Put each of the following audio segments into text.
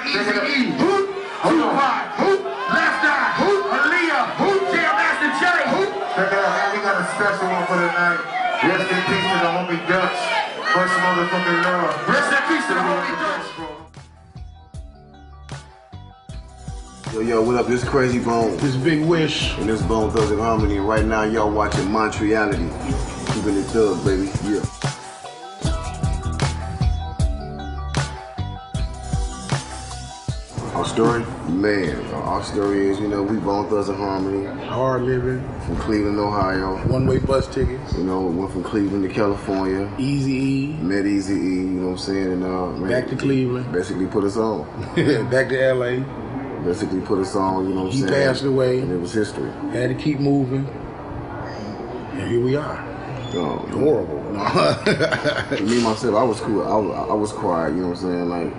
Easy E, Tupac, Left Eye, Aaliyah, Jam Master Jay. Check it out, man. We got a special one for tonight. Rest in peace to the homie Dutch. Much motherfucking love. Rest in peace to the homie Dutch. Yo, what up? This is Crazy Bone. This Big Wish. And this is Bone Thugs and Harmony. And right now, y'all watching Montreality. Keeping it thug, baby. Yeah. Our story? Man, our story is, we Bone Thugs and Harmony. Hard living. From Cleveland, Ohio. One-way bus tickets. Went from Cleveland to California. Easy E. Met Easy E, you know what I'm saying? And back to Cleveland. Basically put us on. Back to LA. Basically put us on, you know what I'm saying? He passed away. And it was history. Had to keep moving. And here we are. Oh, horrible. Me, myself, I was cool. I was quiet, you know what I'm saying? Like,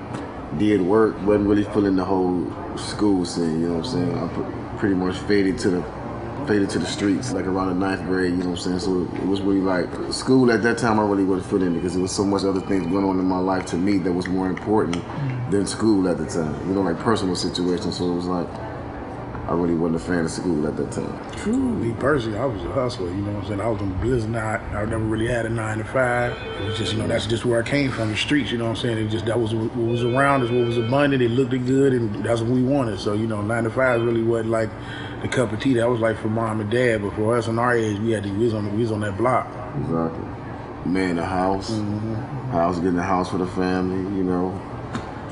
did work, wasn't really feeling the whole school scene, you know what I'm saying? I pretty much faded to the streets, like around the 9th grade, you know what I'm saying? So it was really like, school at that time I really wasn't feeling it because there was so much other things going on in my life to me that was more important than school at the time, like personal situations. So it was like, I really wasn't a fan of school at that time. True. Me personally, I was a hustler, you know what I'm saying? I was on the business knot. I never really had a 9 to 5. It was just, that's just where I came from, the streets, you know what I'm saying? It just, that was what was around us, what was abundant, it looked good, and that's what we wanted. So, 9 to 5 really wasn't like the cup of tea. That was like for mom and dad, but for us in our age, we was on that block. Exactly. Man, a house. House, getting a house for the family,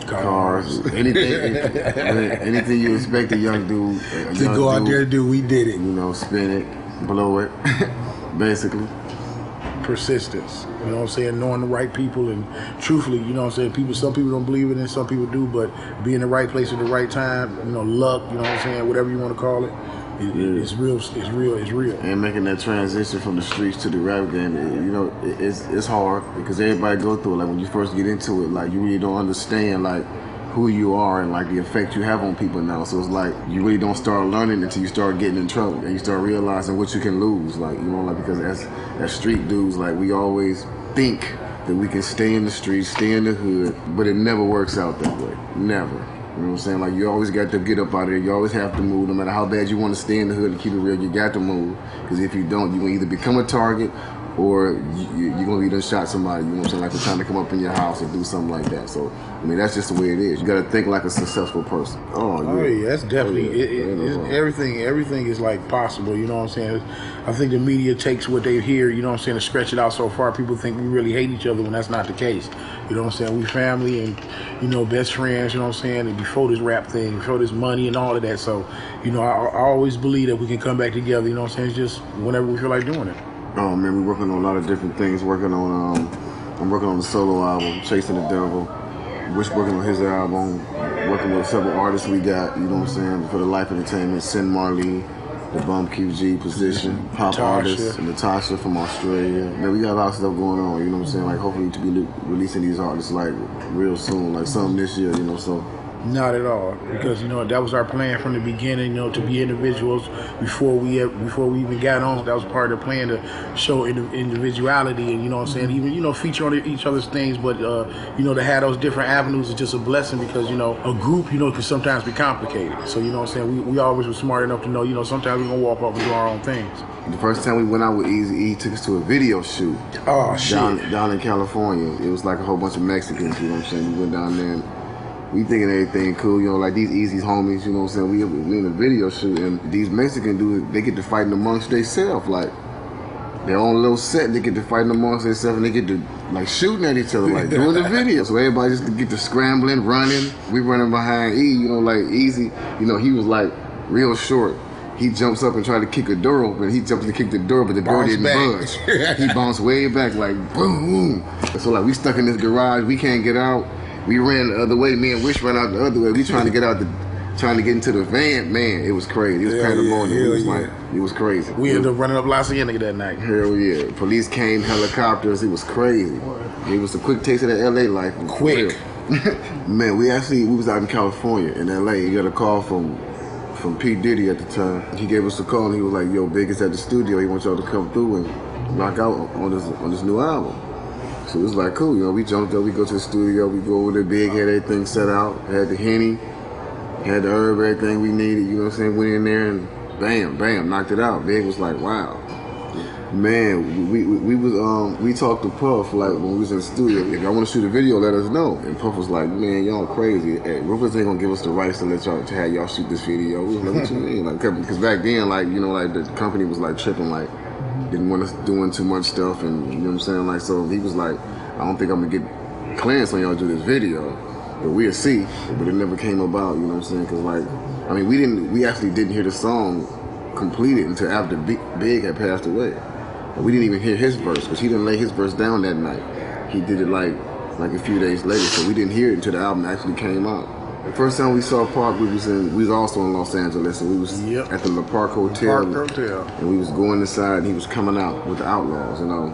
cars, anything you expect a young dude to go out there and do, we did it. Spin it, blow it, basically. Persistence, you know what I'm saying? Knowing the right people and truthfully, you know what I'm saying? Some people don't believe it and some people do, but be in the right place at the right time, luck, you know what I'm saying? Whatever you want to call it. It's real. And making that transition from the streets to the rap game, it's hard because everybody go through it. Like when you first get into it, like you really don't understand like who you are and like the effect you have on people now. So it's like you really don't start learning until you start getting in trouble and you start realizing what you can lose. Like because as street dudes, like we always think that we can stay in the streets, stay in the hood, but it never works out that way. Never. You know what I'm saying? Like, you always got to get up out of there. You always have to move. No matter how bad you want to stay in the hood and keep it real, you got to move. Because if you don't, you're going to either become a target or you're going to be done shot somebody, you know what I'm saying? Like, they're trying to come up in your house or do something like that. So, that's just the way it is. You got to think like a successful person. Oh, yeah, that's definitely, everything is like possible, you know what I'm saying? I think the media takes what they hear, you know what I'm saying, to stretch it out so far. People think we really hate each other when that's not the case. You know what I'm saying? We family and, best friends, you know what I'm saying? And before this rap thing, before this money and all of that. So, I always believe that we can come back together, you know what I'm saying? It's just whenever we feel like doing it. Oh man, we're working on a lot of different things. I'm working on the solo album, Chasing the Devil. Wish working on his album, working with several artists we got, you know what I'm saying, for the Life Entertainment, Sin Marley, the Bum QG Position, pop artists, Natasha from Australia. Man, we got a lot of stuff going on, you know what I'm saying? Like hopefully to be releasing these artists like real soon, like something this year, so. Not at all, because that was our plan from the beginning. To be individuals before we even got on. That was part of the plan to show individuality, and what I'm saying, even feature on each other's things. But to have those different avenues is just a blessing because a group can sometimes be complicated. So what I'm saying, we always were smart enough to know sometimes we're gonna walk off and do our own things. The first time we went out with Easy E, he took us to a video shoot. Oh shit! Down in California, it was like a whole bunch of Mexicans. You know what I'm saying? We went down there. We thinking everything cool, like these Easy's homies, you know what I'm saying? We in a video shoot, and these Mexican dudes, they get to fighting amongst themselves, like their own little set. They get to fighting amongst themselves, and they get to like shooting at each other, like doing the video. So everybody just get to scrambling, running. We running behind E, like Easy, he was like real short. He jumps up and tried to kick a door open. He jumped to kick the door, but the door didn't budge. He bounced way back, like boom, boom. So like we stuck in this garage, we can't get out. We ran the other way. Me and Wish ran out the other way. We trying to get into the van. Man, it was crazy. It was pandemonium. It was crazy. We ended up running up La Cienega that night. Hell yeah. Police came, helicopters. It was crazy. It was a quick taste of the LA life. Quick. Man, we was out in California, in LA. He got a call from P. Diddy at the time. He gave us a call and he was like, "Yo, Big is at the studio. He wants y'all to come through and rock out on this new album." So it was like cool, you know. We jumped up, we go to the studio, we go over there, Big had everything set out, had the Henny, had the herb, everything we needed, you know what I'm saying? Went in there and bam, knocked it out. Big was like, wow. Man, we talked to Puff like when we was in the studio. If y'all want to shoot a video, let us know. And Puff was like, man, y'all crazy. Hey, Rufus ain't gonna give us the rights to let y'all to have y'all shoot this video. We was like, what you mean? Like, because back then, like, you know, like the company was like tripping, like didn't want us doing too much stuff, and you know what I'm saying. Like, so he was like, I don't think I'm gonna get clearance on y'all to do this video, but we'll see. But it never came about, you know what I'm saying? Because like, I mean, we actually didn't hear the song completed until after Big had passed away. We didn't even hear his verse because he didn't lay his verse down that night. He did it like a few days later, so we didn't hear it until the album actually came out. The first time we saw Park, we was also in Los Angeles, and we was at the La Park Hotel. And we was going inside, and he was coming out with the Outlaws, you know.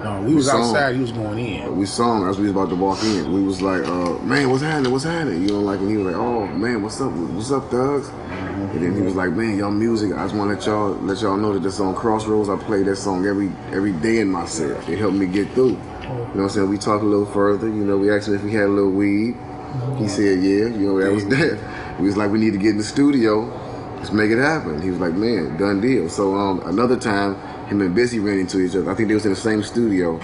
No, we was outside, he was going in. We saw him as we was about to walk in. We was like, man, what's happening? You know, like, and he was like, oh man, what's up, Thugs? And then he was like, man, y'all music, I just want to let y'all know that this song Crossroads, I play that song every day in my set. It helped me get through. You know what I'm saying? We talked a little further, you know, we asked him if we had a little weed. He said, yeah, you know, that was that. We was like, we need to get in the studio, let's make it happen. He was like, man, done deal. So another time, him and Busy ran into each other. I think they was in the same studio.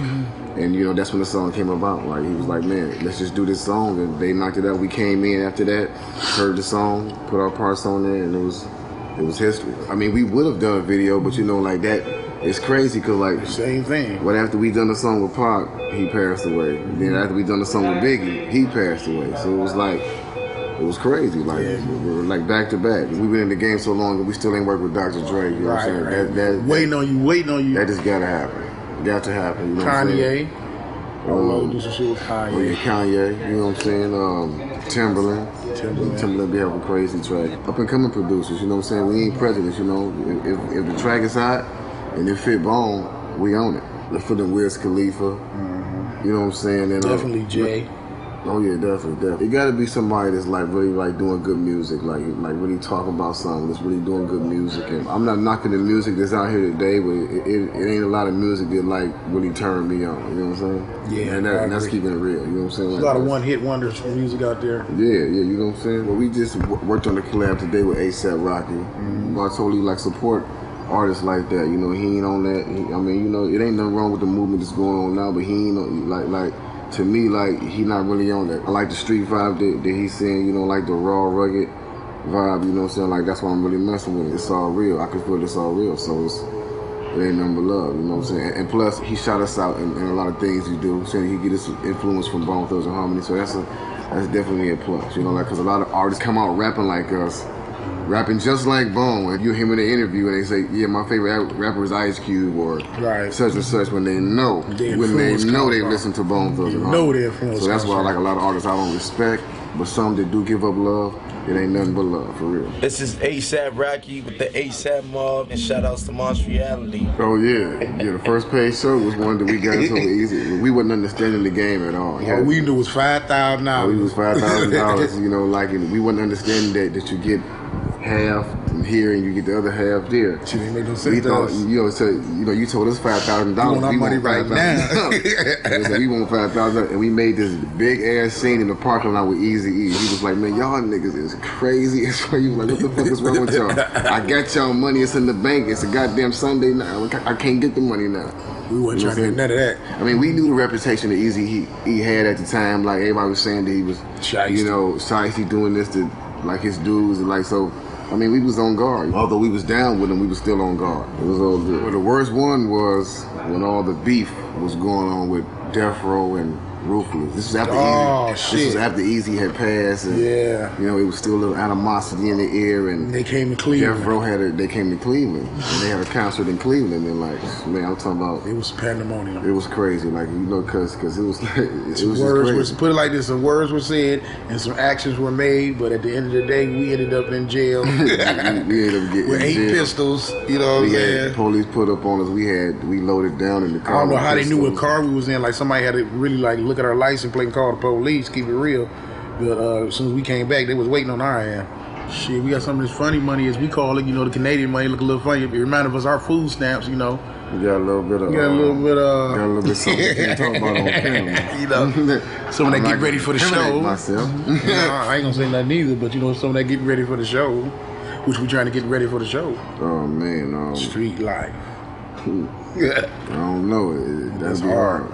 And you know, that's when the song came about. Like, he was like, man, let's just do this song. And they knocked it out. We came in after that, heard the song, put our parts on there, and it was history. I mean, we would have done a video, but you know, like that, it's crazy because like same thing. But after we done the song with Pac, he passed away. And then after we done the song with Biggie, he passed away. So it was like, it was crazy, like we were like back to back. We've been in the game so long that we still ain't worked with Dr. Dre. You know what I'm saying? That, waiting on you. That just gotta happen. Got to happen. You know Kanye. Do some shit with Kanye. Oh yeah, Kanye. You know what I'm saying? Timberland be having crazy track. Up and coming producers. You know what I'm saying? We ain't prejudiced. You know, if the track is hot and it fit Bone, we own it. Let's put in Wiz Khalifa. You know what I'm saying? And, definitely Jay. Oh yeah, definitely. It gotta be somebody that's like really like doing good music, like really talking about something that's really doing good music. And I'm not knocking the music that's out here today, but it ain't a lot of music that like really turned me on. You know what I'm saying? Yeah, and that's keeping it real. You know what I'm saying? There's a lot of one-hit wonders for music out there. Yeah, you know what I'm saying? Well, we just worked on the collab today with A$AP Rocky. I told you, like, support artists like that. You know, he ain't on that. I mean, you know, it ain't nothing wrong with the movement that's going on now, but he ain't on, like. To me, like, he not really on that. I like the street vibe that he's saying, you know, like the raw, rugged vibe, you know what I'm saying? Like, that's why I'm really messing with it. It's all real. I can feel it's all real. So it ain't nothing but love, you know what I'm saying? And plus, he shot us out in a lot of things he do. Saying he get his influence from Bone Thugs and Harmony. So that's definitely a plus, you know, like, because a lot of artists come out rapping like us, rapping just like Bone. And you hear him in the interview and they say, yeah, my favorite rapper is Ice Cube or such and such, when they know they listen to Bone Thugs and Harmony. So that's why I like a lot of artists I don't respect, but some that do give up love, it ain't nothing but love, for real. This is A$AP Rocky with the A$AP Mob, and shout outs to Montreality. Oh yeah, the first page show was one that we got so easy. We wasn't understanding the game at all. All we knew was $5,000. We was $5,000, you know, like, and we wasn't understanding that you get half here and you get the other half there. She didn't make no sense. We thought, you told us $5,000. We want our money right now. We want $5,000, and we made this big ass scene in the parking lot with Eazy-E. He was like, man, y'all niggas is crazy. He was like, what the fuck is wrong with y'all? I got y'all money. It's in the bank. It's a goddamn Sunday now. I can't get the money now. We wasn't trying to get none of that. I mean, we knew the reputation that Eazy-E had at the time. Like, everybody was saying that he was, shiesty doing this to like his dudes, and like, so. I mean, we was on guard. Although we was down with him, we was still on guard. It was all good. But the worst one was when all the beef was going on with Death Row and Ruthless. This was after Eazy. This was after Eazy had passed, and you know, it was still a little animosity in the air. And they came to Cleveland. Death Row they came to Cleveland, and they had a concert in Cleveland. And like, man, I'm talking about. It was pandemonium. It was crazy, like, you know, cause it was like it was just crazy. Put it like this: some words were said and some actions were made, but at the end of the day, we ended up in jail. we ended up getting with 8 pistols. You know what I'm saying? Police put up on us. We loaded down in the car. I don't know how they knew what car we was in. Like, somebody had to really like look at our license plate and call the police. Keep it real. But as soon as we came back, they was waiting on our end. Shit, we got some of this funny money, as we call it. You know, the Canadian money look a little funny. It reminded us our food stamps. You know, You got a little bit of. Got a little bit Got a little bit something you can't talk about on camera. You know, some that get ready for the show. Myself. I ain't gonna say nothing either, but you know, some that get ready for the show, which we trying to get ready for the show. Oh man, Street life. I don't know. That's hard.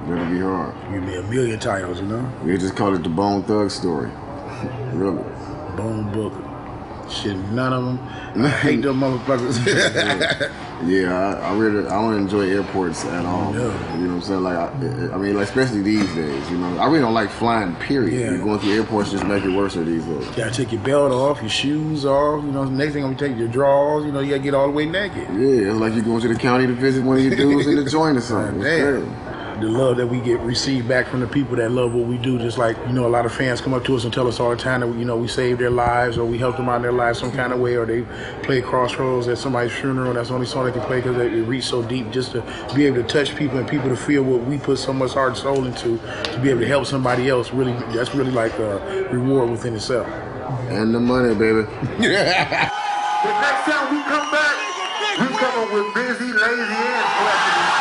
That'll be hard. Give me a million titles, you know. We just call it the Bone Thug story. Really. Bone Booker. Shit, none of them. I hate them motherfuckers. Yeah, I don't enjoy airports at all. No. You know what I'm saying? Like, I mean, like, especially these days. You know, I really don't like flying. Period. Yeah. You're going through airports just make it worse these days. You gotta take your belt off, your shoes off. You know, the next thing I'm gonna take your drawers. You know, you gotta get all the way naked. Yeah, it's like you're going to the county to visit one of your dudes in the joint or something. Damn. The love that we receive back from the people that love what we do, just like, you know, a lot of fans come up to us and tell us all the time that, you know, we saved their lives or we helped them out in their lives some kind of way, or they play Crossroads at somebody's funeral. That's the only song they can play because it reached so deep, just to be able to touch people and people to feel what we put so much heart and soul into, to be able to help somebody else. Really, that's really like a reward within itself. And the money, baby. The next time we come back, we coming with busy, lazy, and flexible.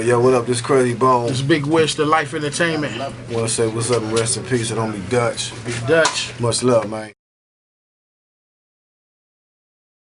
Yo, what up? This Crazy Bone. This Big Wish, the Life Entertainment. Wanna say what's up and rest in peace to homie Dutch. Big Dutch. Much love, man.